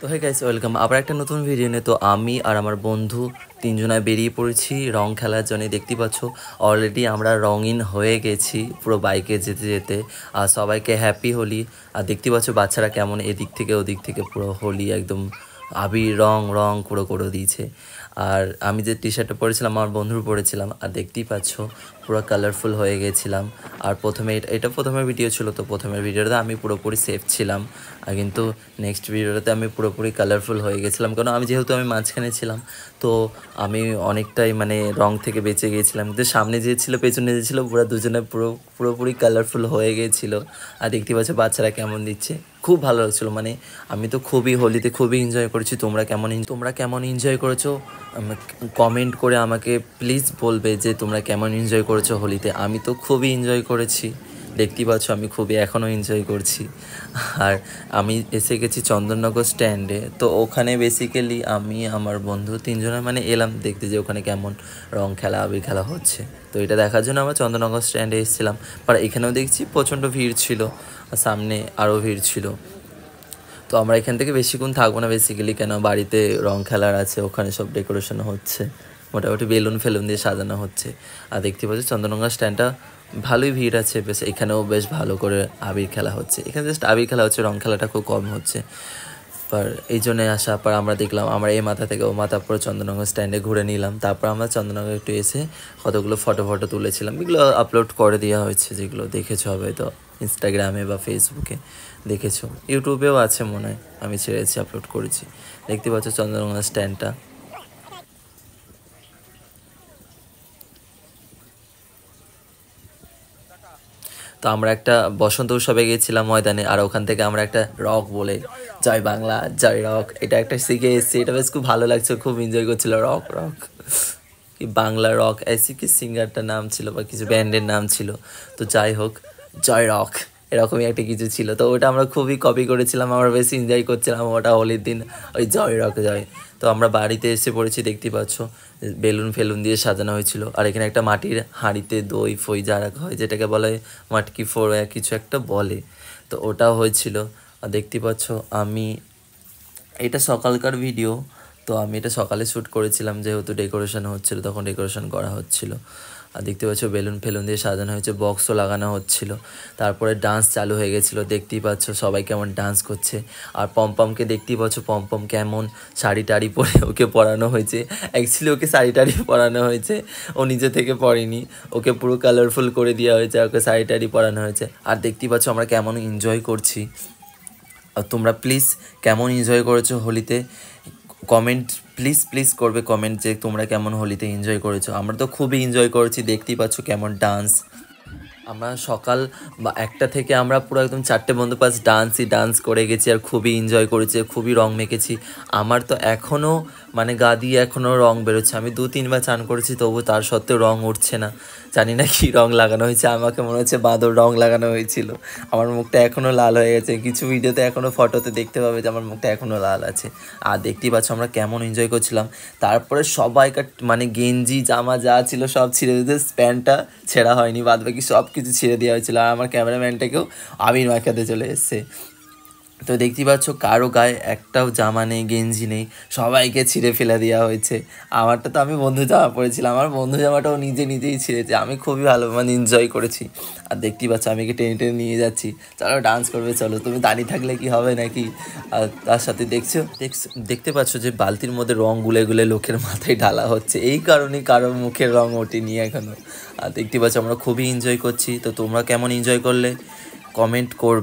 তো hey guys, welcome আবার একটা নতুন ভিডিও নিয়ে। তো আমি আর আমার বন্ধু তিনজনায় বেরিয়ে পড়েছি রং খেলার জন্য। দেখতে পাচ্ছ অলরেডি আমরা রঙিন হয়ে গেছি পুরো বাইকে যেতে যেতে। আর সবাইকে হ্যাপি হোলি। আর দেখতে পাচ্ছ বাচ্চারা কেমন এদিক থেকে ওদিক থেকে পুরো হোলি একদম আবির রং রং পুরো করে দিয়েছে। আর আমি যে টি শার্টটা পরেছিলাম আমার বন্ধুর পরেছিলাম, আর দেখতেই পাচ্ছ পুরো কালারফুল হয়ে গেছিলাম। আর এটা প্রথমের ভিডিও ছিল, তো প্রথমের ভিডিওতে আমি পুরোপুরি সেফ ছিলাম। আর কিন্তু নেক্সট ভিডিওতে আমি পুরোপুরি কালারফুল হয়ে গেছিলাম, কারণ যেহেতু আমি মাঝখানে ছিলাম, তো আমি অনেকটাই মানে রং থেকে বেঁচে গিয়েছিলাম। কিন্তু সামনে যে ছিল পেছনে যে ছিল পুরো দুজনে পুরোপুরি কালারফুল হয়ে গিয়েছিলো। আর দেখতে পাচ্ছ বাচ্চারা কেমন দিচ্ছে, খুব ভালো লাগছিলো। মানে আমি তো হোলিতে খুবই এনজয় করেছি। তোমরা কেমন এনজয় করেছো কমেন্ট করে আমাকে প্লিজ বলবে যে তোমরা কেমন এনজয় করেছো হোলিতে। আমি তো খুবই এনজয় করেছি, দেখতেই পাচ্ছ আমি খুবই এখনও এনজয় করছি। আর আমি এসে গেছি চন্দননগর স্ট্যান্ডে। তো ওখানে বেসিক্যালি আমি আমার বন্ধু তিনজনে মানে এলাম দেখতে যে ওখানে কেমন রং খেলা আবির খেলা হচ্ছে। তো এটা দেখার জন্য আমরা চন্দননগর স্ট্যান্ডে এসেছিলাম। আর এখানেও দেখছি প্রচণ্ড ভিড় ছিল, সামনে আরও ভিড় ছিল। তো আমরা এখান থেকে বেশিক্ষণ থাকবো না বেসিক্যালি, কেন বাড়িতে রং খেলার আছে, ওখানে সব ডেকোরেশন হচ্ছে, মোটামুটি বেলুন দিয়ে সাজানো হচ্ছে। আর দেখতে পাচ্ছি চন্দননগর স্ট্যান্ডটা ভালোই ভিড় আছে, বেশ এখানেও বেশ ভালো করে আবির খেলা হচ্ছে। এখানে জাস্ট আবির খেলা হচ্ছে, রং খেলাটা খুব কম হচ্ছে। পর এই জন্যে আসা পর আমরা দেখলাম, আমরা এই মাথা থেকে ও মাথা পরে চন্দননগর স্ট্যান্ডে ঘুরে নিলাম। তারপর আমরা চন্দননগর একটু এসে কতগুলো ফটো তুলেছিলাম, এগুলো আপলোড করে দেওয়া হয়েছে, যেগুলো দেখেছো হবে তো ইনস্টাগ্রামে বা ফেসবুকে দেখেছো, ইউটিউবেও আছে মনে হয়, আমি ছেড়েছি আপলোড করেছি। দেখতে পাচ্ছ চন্দননগর স্ট্যান্ডটা। তো আমরা একটা বসন্ত উৎসবে গিয়েছিলাম ময়দানে, আর ওখান থেকে আমরা একটা রক বলে জয় বাংলা জয় রক এটা একটা শিখে এসেছি। এটা বেশ খুব ভালো লাগছে, খুব এনজয় করছিল। রক রক কি বাংলা রক এসি কি সিঙ্গারটার নাম ছিল বা কিছু ব্যান্ডের নাম ছিল। তো যাই হোক, জয় রক এরকমই একটা কিছু ছিল। তো ওটা আমরা খুবই কপি করেছিলাম, আমরা বেশ এনজয় করছিলাম ওটা হোলির দিন, ওই জয় রক জয়। তো আমরা বাড়িতে এসে পড়েছি, দেখতেই পাচ্ছ বেলুন দিয়ে সাজানো হয়েছিল। আর এখানে একটা মাটির হাঁড়িতে দই ফই যা রাখা হয়, যেটাকে বলে মাটকি ফোর কিছু একটা বলে, তো ওটাও হয়েছিল। আর দেখতে পাচ্ছ এটা সকালকার ভিডিও, তো আমি এটা সকালে শ্যুট করেছিলাম, যেহেতু ডেকোরেশন হচ্ছিলো তখন ডেকোরেশন করা হচ্ছিলো। আর দেখতে পাচ্ছ বেলুন দিয়ে সাজানো হয়েছে, বক্সও লাগানো হচ্ছিল। তারপরে ডান্স চালু হয়ে গেছিলো, দেখতেই পাচ্ছ সবাই কেমন ডান্স করছে। আর পমপমকে দেখতেই পাচ্ছ, পমপম কেমন শাড়ি টাড়ি পরে ওকে পরানো হয়েছে। অ্যাকচুয়ালি ওকে শাড়ি টাড়ি পরানো হয়েছে, ও নিজে থেকে পরেনি, ওকে পুরো কালারফুল করে দেওয়া হয়েছে, ওকে শাড়ি টাড়ি পরানো হয়েছে। আর দেখতেই পাচ্ছ আমরা কেমন এনজয় করছি। আর তোমরা প্লিজ কেমন এনজয় করেছো হোলিতে কমেন্ট প্লিজ করবে কমেন্ট যে তোমরা কেমন হোলিতে এনজয় করেছো। আমরা তো খুবই এনজয় করেছি, দেখতেই পাচ্ছ কেমন ডান্স। আমরা সকাল 1টা থেকে আমরা পুরো একদম 4টে বন্ধু পাস ডান্স করে গেছি, আর খুবই এনজয় করেছি, খুবই রং মেখেছি। আমার তো এখনও মানে গা দিয়ে এখনও রং বেরোচ্ছে। আমি 2-3বার চান করেছি, তবু তার সত্ত্বেও রং উঠছে না। জানি না কী রং লাগানো হয়েছে, আমাকে মনে হচ্ছে বাঁদর রং লাগানো হয়েছিল। আমার মুখটা এখনও লাল হয়ে গেছে, কিছু ভিডিওতে এখনও ফটোতে দেখতে পাবে যে আমার মুখটা এখনও লাল আছে। আর দেখতেই পাচ্ছ আমরা কেমন এনজয় করছিলাম। তারপরে সবাইকার মানে গেঞ্জি জামা যা ছিল সব ছিঁড়ে দিতে, প্যান্টটা ছেঁড়া হয়নি, বাদবাকি সব কিছু ছিঁড়ে দেওয়া হয়েছিল। আর আমার ক্যামেরাম্যানটাকেও আবির মাখাতে চলে এসছে। তো দেখতেই পাচ্ছ কারো গায়ে একটাও জামা নেই, গেঞ্জি নেই, সবাইকে ছিঁড়ে ফেলে দেওয়া হয়েছে। আমারটা তো আমি বন্ধু জামা পরেছিলাম, আমার বন্ধু জামাটাও নিজেই ছিঁড়েছে। আমি খুবই ভালো মানে এনজয় করেছি। আর দেখতেই পাচ্ছ আমি টেনে নিয়ে যাচ্ছি, চলো ডান্স করবে চলো। তুমি দাঁড়িয়ে থাকলে কি হবে নাকি? আর তার সাথে দেখতে পাচ্ছ যে বালতির মধ্যে রং গুলে লোকের মাথায় ঢালা হচ্ছে, এই কারণেই কারো মুখের রং ওঠেনি এখনো। আর দেখতে পাচ্ছ আমরা খুবই এনজয় করছি। তো তোমরা কেমন এনজয় করলে কমেন্ট করবে।